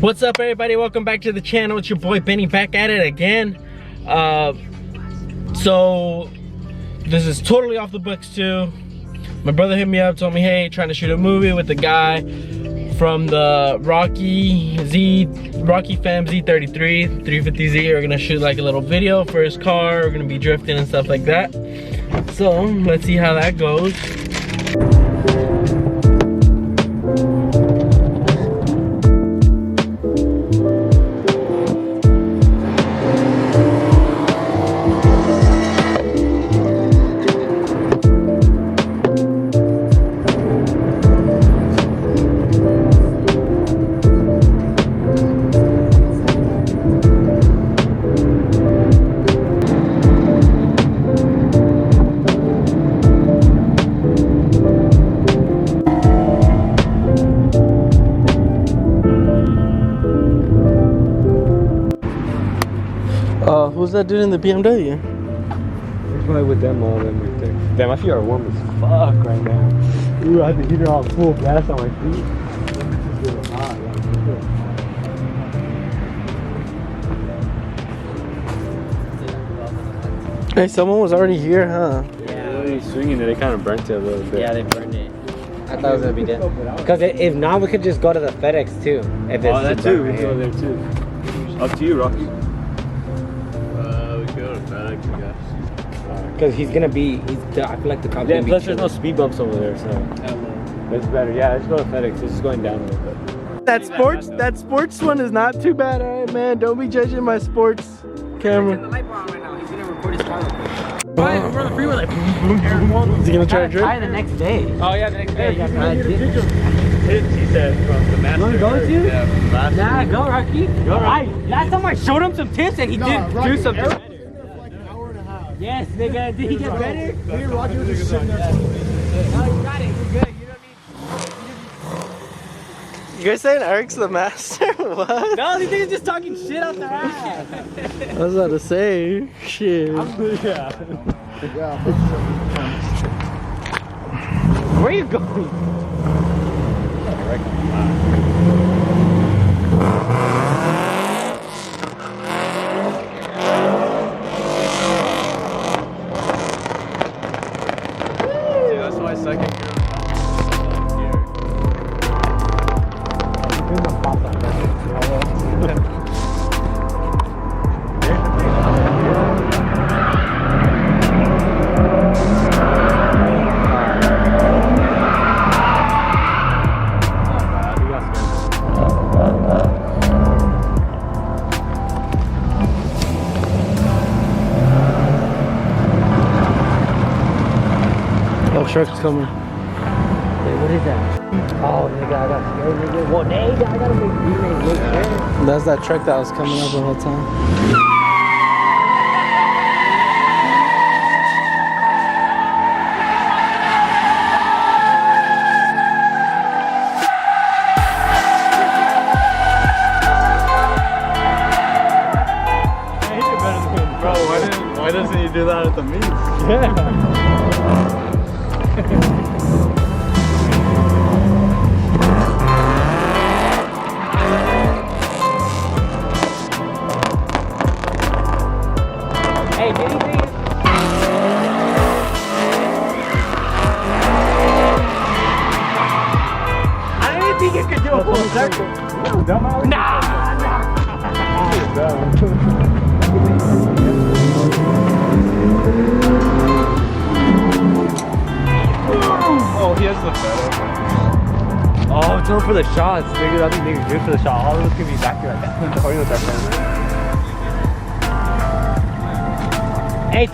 What's up, everybody? Welcome back to the channel. It's your boy Benny back at it again. So this is totally off the books too. My brother hit me up, told me, hey, trying to shoot a movie with the guy from the Rocky Fam Z33 350Z. We're gonna shoot like a little video for his car. We're gonna be drifting and stuff like that. So let's see how that goes. Who's that dude in the BMW? It's probably with them all them right there. Damn, my feet are warm as fuck right now. Ooh, I have the heater on full blast on my feet. It's getting hot. Hey, someone was already here, huh? Yeah, really swinging it. They kind of burnt it a little bit. Yeah, they burned it. I thought it was gonna be dead. Because if not, we could just go to the FedEx too. If it's that too. We can go there too. Up to you, Rocky. Because he's gonna be, I feel like the cop. Yeah, plus there's no speed bumps over there, so it's better. Yeah, let's go to FedEx. This is going down a little bit. That sports one is not too bad, alright, man. Don't be judging my sports camera. The light bar on right now. He's gonna record his car. We're on the freeway like boom, boom, boom. Is he gonna try to drift? Try the next day. Oh yeah, the next day. You gotta Hits, he said, from the master. You wanna go to? Yeah, from last Nah, go Rocky. Go Rocky. Last time I showed him some tips and he did do something better. Yes, nigga. Did he get better? Me and Rocky were just sitting there. Oh, you got it. You're good. You know what You guys saying Eric's the master? What? I mean? No, these niggas just talking shit out their ass. I was about to say, shit. Where are you going? Truck's coming. Wait, what is that? Oh, nigga, I got scared, nigga. Well, nigga, I gotta make these look scared. That's that truck that was coming up the whole time. Bro, why doesn't he do that at the meet? Yeah. Hey, did he think I didn't think it could do a full circle. Nah. Oh, he has the FedEx. Oh, it's over for the shots, nigga. I think niggas good for the shot. All of us can be back here like that. Hey.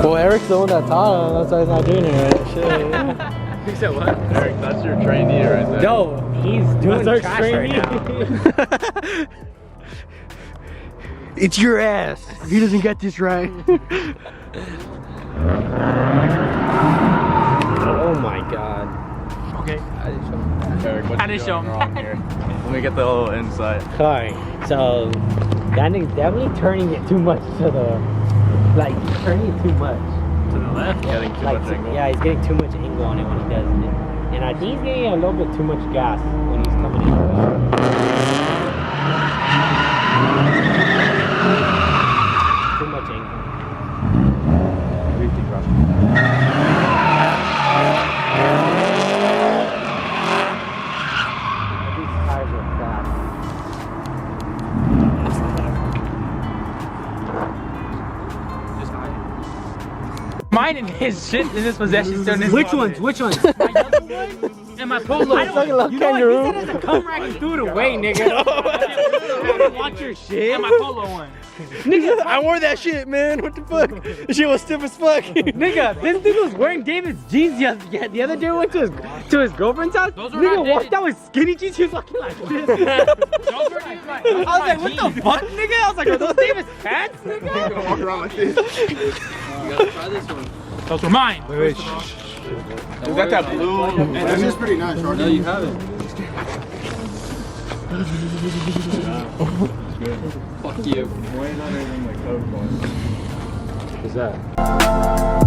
Well, Eric's the one that taught him. That's why he's not doing it right. Shit. You said what? Eric, that's your trainee right there. Yo, he's doing That's our trash right trainee. now. It's your ass. If he doesn't get this right. Oh my god. Okay. Eric, what's going wrong here? Let me get the whole insight. Alright, so that nigga's definitely turning it too much to the, like, he's turning it too much. To the left? Getting too Like, much angle. yeah, he's getting too much angle on it when he does it. And I think he's getting a little bit too much gas when he's coming in. Too much angle. These tires are crap. Mine and his shit in his possession still in his Which wallet. ones? Which ones? And my polo. I don't love you know kangaroo. what? He said it's a cum rack and threw it away, nigga. Watch your shit. And my polo one. I wore that shit, man. What the fuck? This shit was stiff as fuck. Nigga, this dude was wearing David's jeans the other day. Went to his girlfrient's house. Those were Nigga not walked David's. out with skinny jeans. He was looking like this. Those were like, I was like, what the fuck, nigga? I was like, are those David's pants, nigga? Walk around like this. Those were mine. You got that blue. This is pretty nice, Roger. No, you haven't. Fuck you. Why not anything like Coke? What's that?